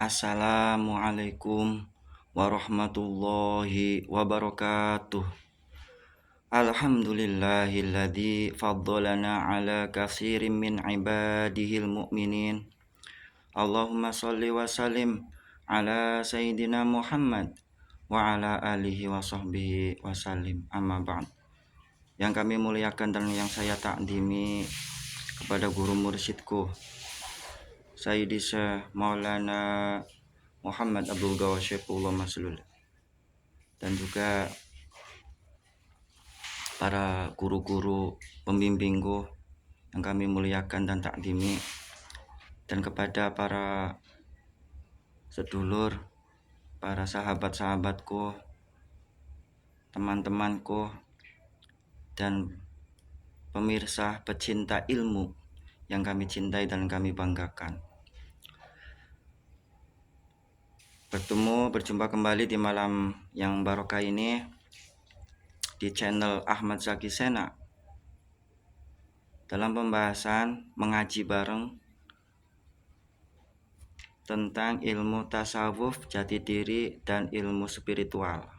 Assalamualaikum warahmatullahi wabarakatuh. Alhamdulillahilladzi faddalana ala katsirin min ibadihil mu'minin. Allahumma shalli wa sallim ala sayyidina Muhammad wa ala alihi wa sahbihi wa sallim. Amma ba'd. Yang kami muliakan dan yang saya takdimi kepada guru mursyidku Sayyidi Syekh Maulana Muhammad Abdul Ghawwas Syekhullah Maslul, dan juga para guru-guru pembimbingku yang kami muliakan dan takdimi, dan kepada para sedulur, para sahabat-sahabatku, teman-temanku, dan pemirsa pecinta ilmu yang kami cintai dan kami banggakan. Berjumpa kembali di malam yang barokah ini di channel Ahmad Zaki Sena dalam pembahasan mengaji bareng tentang ilmu tasawuf, jati diri, dan ilmu spiritual.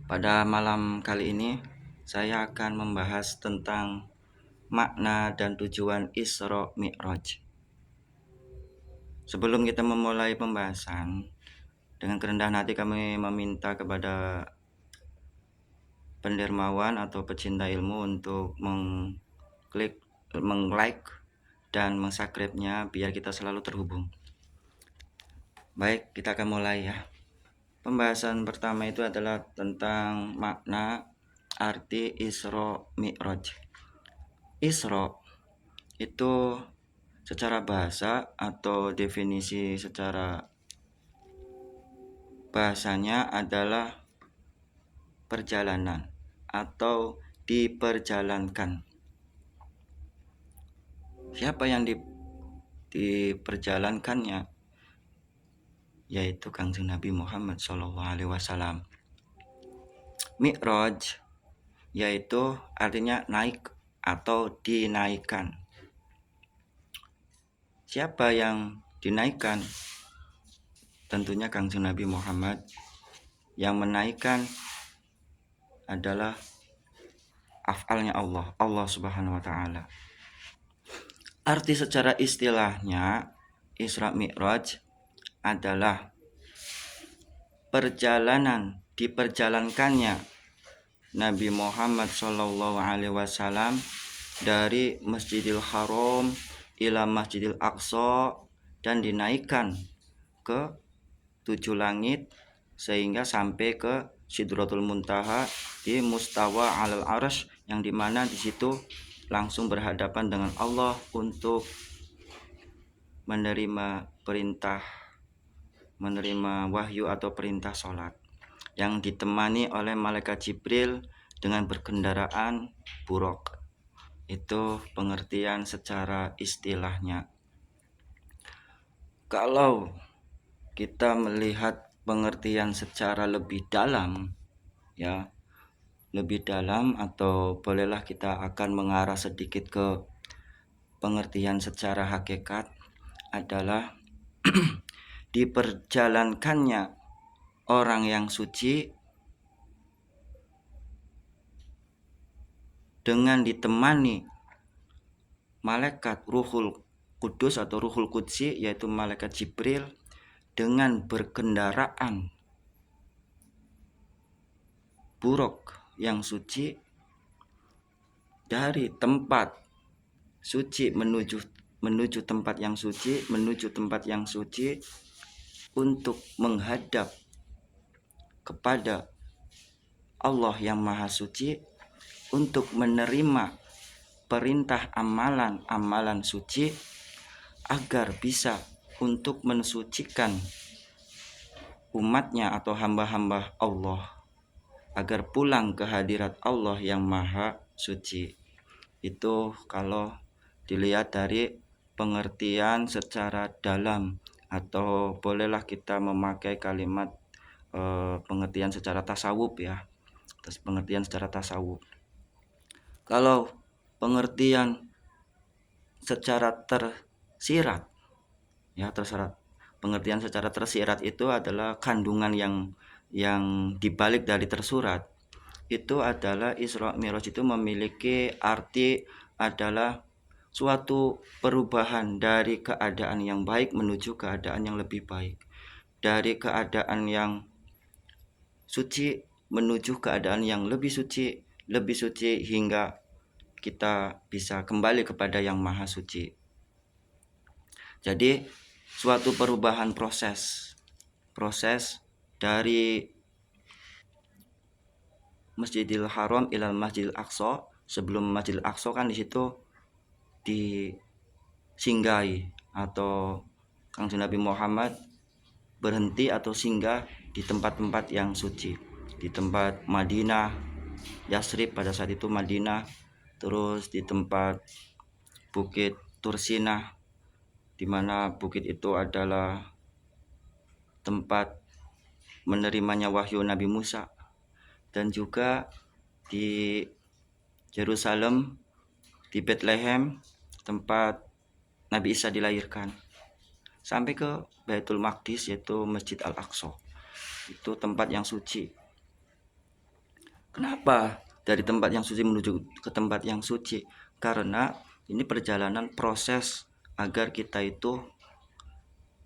Pada malam kali ini saya akan membahas tentang makna dan tujuan Isra Mi'raj. Sebelum kita memulai pembahasan, dengan kerendahan hati kami meminta kepada pendermawan atau pecinta ilmu untuk meng-like dan meng-subscribe-nya biar kita selalu terhubung. Baik, kita akan mulai ya. Pembahasan pertama itu adalah tentang makna arti Isra Mi'raj. Isra itu secara bahasa atau definisi secara bahasanya adalah perjalanan atau diperjalankan. Siapa yang diperjalankannya? Yaitu Kangjeng Nabi Muhammad SAW. Mi'raj yaitu artinya naik atau dinaikkan. Siapa yang dinaikkan? Tentunya Kangjeng Nabi Muhammad. Yang menaikkan adalah af'alnya Allah Subhanahu wa taala. Arti secara istilahnya Isra Mi'raj adalah perjalanan, diperjalankannya Nabi Muhammad SAW dari Masjidil Haram ila Masjidil Aqsa dan dinaikkan ke 7 langit sehingga sampai ke Sidratul Muntaha di Mustawa alal Arsy, yang dimana di situ langsung berhadapan dengan Allah untuk menerima perintah, menerima wahyu atau perintah sholat, yang ditemani oleh malaikat Jibril dengan berkendaraan buraq. Itu pengertian secara istilahnya. Kalau kita melihat pengertian secara lebih dalam, ya, lebih dalam, atau bolehlah kita akan mengarah sedikit ke pengertian secara hakikat, adalah diperjalankannya orang yang suci dengan ditemani malaikat Ruhul Kudus atau Ruhul Qudsi, yaitu malaikat Jibril, dengan berkendaraan buraq yang suci dari tempat suci menuju tempat yang suci untuk menghadap kepada Allah yang Maha Suci, untuk menerima perintah amalan suci agar bisa untuk mensucikan umatnya atau hamba-hamba Allah agar pulang ke hadirat Allah yang Maha Suci. Itu kalau dilihat dari pengertian secara dalam, atau bolehlah kita memakai kalimat pengertian secara tasawuf ya. Pengertian secara tasawuf. Kalau pengertian secara tersirat, pengertian secara tersirat itu adalah kandungan yang dibalik dari tersurat. Itu adalah Isra Mi'raj itu memiliki arti adalah suatu perubahan dari keadaan yang baik menuju keadaan yang lebih baik, dari keadaan yang suci menuju keadaan yang lebih suci hingga kita bisa kembali kepada yang maha suci. Jadi suatu perubahan proses dari Masjidil Haram ilal Masjidil Aqsa. Sebelum Masjidil Aqsa kan di situ disinggahi atau Kanjeng Nabi Muhammad berhenti atau singgah di tempat-tempat yang suci, di tempat Madinah, Yasrib pada saat itu Madinah, terus di tempat Bukit Tursinah, di mana bukit itu adalah tempat menerimanya wahyu Nabi Musa, dan juga di Yerusalem, di Bethlehem, tempat Nabi Isa dilahirkan, sampai ke Baitul Maqdis yaitu Masjid Al-Aqsa. Itu tempat yang suci. Kenapa dari tempat yang suci menuju ke tempat yang suci? Karena ini perjalanan proses agar kita itu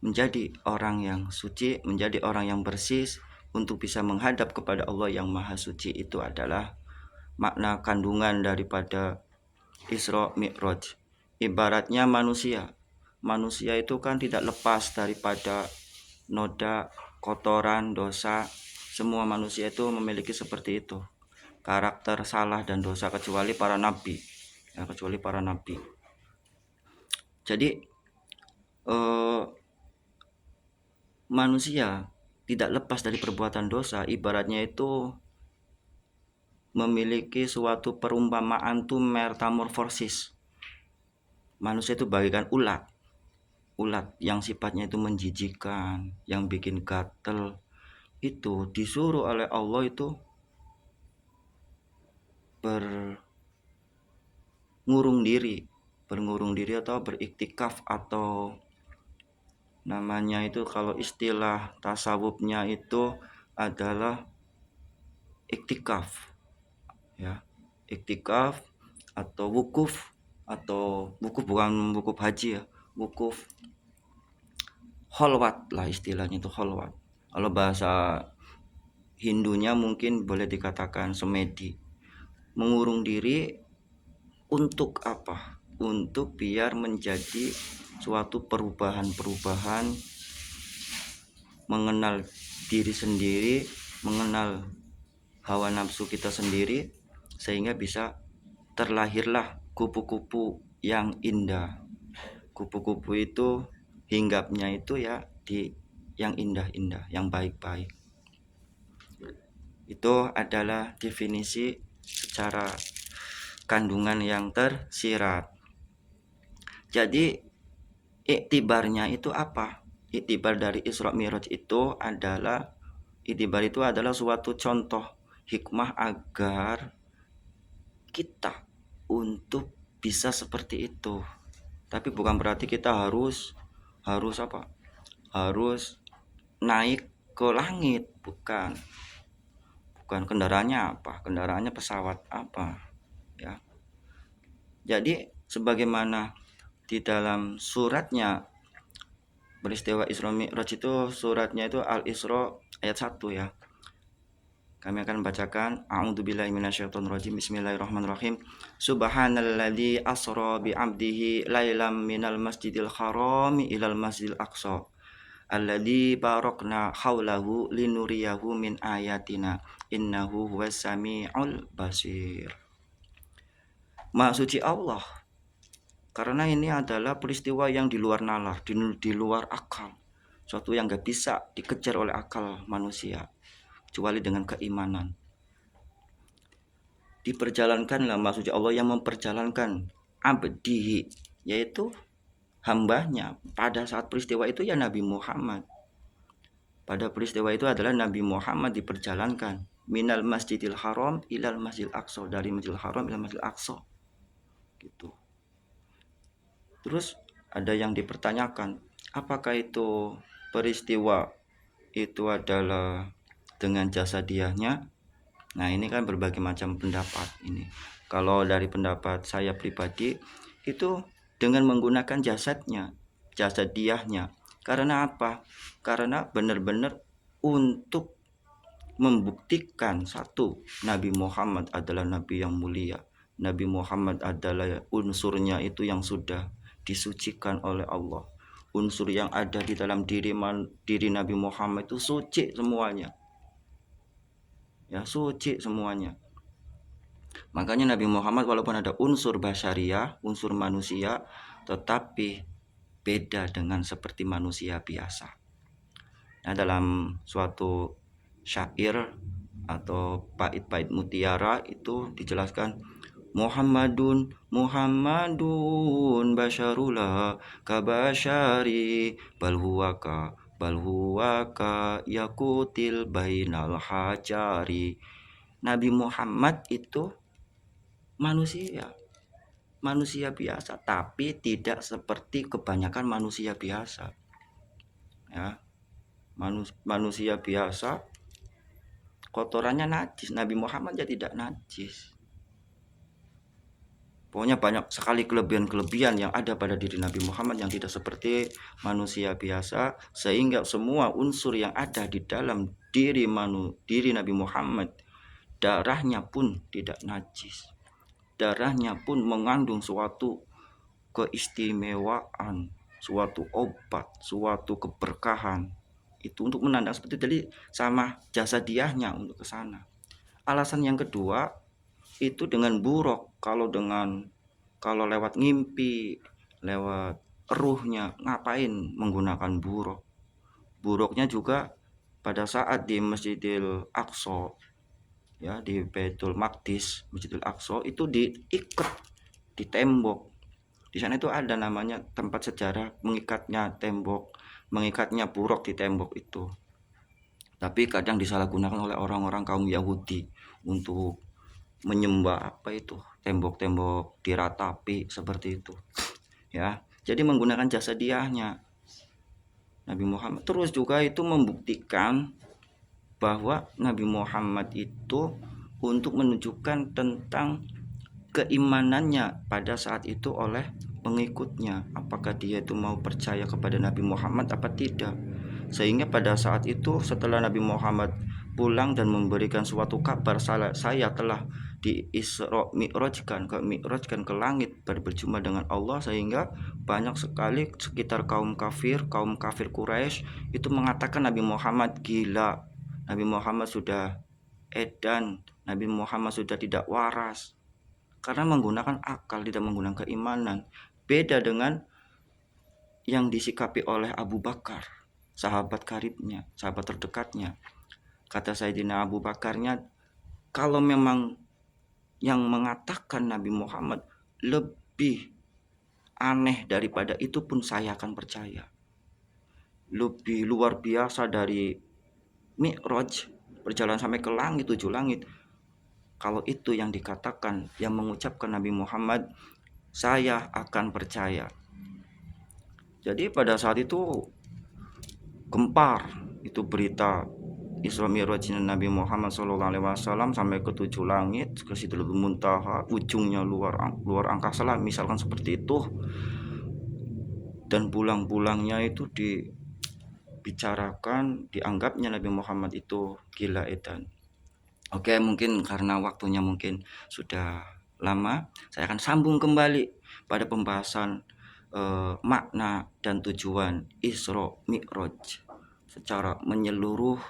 menjadi orang yang suci, menjadi orang yang bersih untuk bisa menghadap kepada Allah yang maha suci. Itu adalah makna kandungan daripada Isra Mi'raj. Ibaratnya manusia itu kan tidak lepas daripada noda, kotoran, dosa. Semua manusia itu memiliki seperti itu, karakter salah dan dosa, kecuali para nabi ya, Jadi manusia tidak lepas dari perbuatan dosa. Ibaratnya itu memiliki suatu perumpamaan tuh metamorfosis. Manusia itu bagaikan ulat yang sifatnya itu menjijikkan, yang bikin gatel. Itu disuruh oleh Allah itu berngurung diri atau beriktikaf, atau namanya itu kalau istilah tasawufnya itu adalah iktikaf ya, iktikaf atau wukuf bukan wukuf haji ya, wukuf kholwat lah istilahnya, itu kholwat. Kalau bahasa Hindunya mungkin boleh dikatakan semedi. Mengurung diri untuk apa? Untuk biar menjadi suatu perubahan, mengenal diri sendiri, mengenal hawa nafsu kita sendiri, sehingga bisa terlahirlah kupu-kupu yang indah. Kupu-kupu itu hinggapnya itu ya di yang indah-indah, yang baik-baik. Itu adalah definisi secara kandungan yang tersirat. Jadi iktibarnya itu apa? Iktibar dari Isra Mi'raj itu adalah suatu contoh hikmah agar kita untuk bisa seperti itu. Tapi bukan berarti kita harus apa? Harus naik ke langit, bukan. Kendaraannya apa? Kendaraannya pesawat apa? Ya. Jadi sebagaimana di dalam suratnya peristiwa Isra Mi'raj itu, suratnya itu Al-Isra ayat 1 ya. Kami akan bacakan. A'udzubillahi minasyaitonirrajim. Bismillahirrahmanirrahim. Subhanalladzi asra bi 'abdihi lailam minal masjidil haram ilal masjidil aqsa alladzi barakna haulahu linuriyahu min ayatina innahu huwas samiul basir. Maha suci Allah, karena ini adalah peristiwa yang di luar nalar, di luar akal, suatu yang gak bisa dikejar oleh akal manusia kecuali dengan keimanan. Diperjalankanlah Maha suci Allah yang memperjalankan abdihi, yaitu hambanya. Pada saat peristiwa itu ya Nabi Muhammad. Pada peristiwa itu adalah Nabi Muhammad diperjalankan minal masjidil haram ilal masjidil aqsa, dari masjidil haram ilal masjidil aqsa gitu. Terus ada yang dipertanyakan, apakah itu peristiwa itu adalah dengan jasadiahnya. Nah, ini kan berbagai macam pendapat ini. Kalau dari pendapat saya pribadi itu dengan menggunakan jasadiahnya. Karena apa? Karena benar-benar untuk membuktikan satu, Nabi Muhammad adalah nabi yang mulia. Nabi Muhammad adalah unsurnya itu yang sudah disucikan oleh Allah. Unsur yang ada di dalam diri Nabi Muhammad itu suci semuanya. Ya, suci semuanya. Makanya Nabi Muhammad walaupun ada unsur basyariah, unsur manusia, tetapi beda dengan seperti manusia biasa. Nah, dalam suatu syair atau bait-bait mutiara itu dijelaskan Muhammadun basyarullah kabasyari balhuwaka yakutil bainal hajari. Nabi Muhammad itu manusia biasa, tapi tidak seperti kebanyakan manusia biasa. Ya, manusia biasa kotorannya najis, Nabi Muhammad ya tidak najis. Pokoknya banyak sekali kelebihan-kelebihan yang ada pada diri Nabi Muhammad yang tidak seperti manusia biasa, sehingga semua unsur yang ada di dalam diri Nabi Muhammad, darahnya pun tidak najis. Darahnya pun mengandung suatu keistimewaan, suatu obat, suatu keberkahan. Itu untuk menandang seperti itu. Jadi sama jasadiahnya untuk ke sana. Alasan yang kedua itu dengan buruk. Kalau lewat ngimpi, lewat ruhnya, ngapain menggunakan buruk? Buruknya juga pada saat di Masjidil Aqsa, ya, di Baitul Maqdis, Masjidil Aqsa itu diikat di tembok. Di sana itu ada namanya tempat sejarah mengikatnya buruk di tembok itu. Tapi kadang disalahgunakan oleh orang-orang kaum Yahudi untuk menyembah tembok-tembok diratapi seperti itu. Ya, jadi menggunakan jasadiahnya Nabi Muhammad. Terus juga itu membuktikan bahwa Nabi Muhammad itu untuk menunjukkan tentang keimanannya pada saat itu oleh pengikutnya, apakah dia itu mau percaya kepada Nabi Muhammad apa tidak. Sehingga pada saat itu setelah Nabi Muhammad pulang dan memberikan suatu kabar, saya telah mi'rajkan ke langit berjumpa dengan Allah, sehingga banyak sekali sekitar kaum kafir Quraisy itu mengatakan Nabi Muhammad gila, Nabi Muhammad sudah edan, Nabi Muhammad sudah tidak waras, karena menggunakan akal, tidak menggunakan keimanan. Beda dengan yang disikapi oleh Abu Bakar, sahabat karibnya, sahabat terdekatnya. Kata Sayyidina Abu Bakarnya, kalau memang yang mengatakan Nabi Muhammad lebih aneh daripada itu pun saya akan percaya. Lebih luar biasa dari Mi'raj, berjalan sampai ke langit, 7 langit. Kalau itu yang dikatakan, yang mengucapkan Nabi Muhammad, saya akan percaya. Jadi pada saat itu gempar itu berita Isra Mi'rajnya Nabi Muhammad SAW sampai ke 7 langit, ke Sidratul Muntaha, ujungnya luar angkasa lah, misalkan seperti itu. Dan pulang-pulangnya itu dibicarakan, dianggapnya Nabi Muhammad itu gila edan. Oke, mungkin karena waktunya mungkin sudah lama, saya akan sambung kembali pada pembahasan makna dan tujuan Isra Mi'raj secara menyeluruh,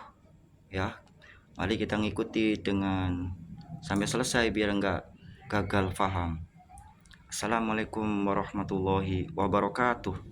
ya. Mari kita ngikuti dengan sampai selesai biar enggak gagal paham. Assalamualaikum warahmatullahi wabarakatuh.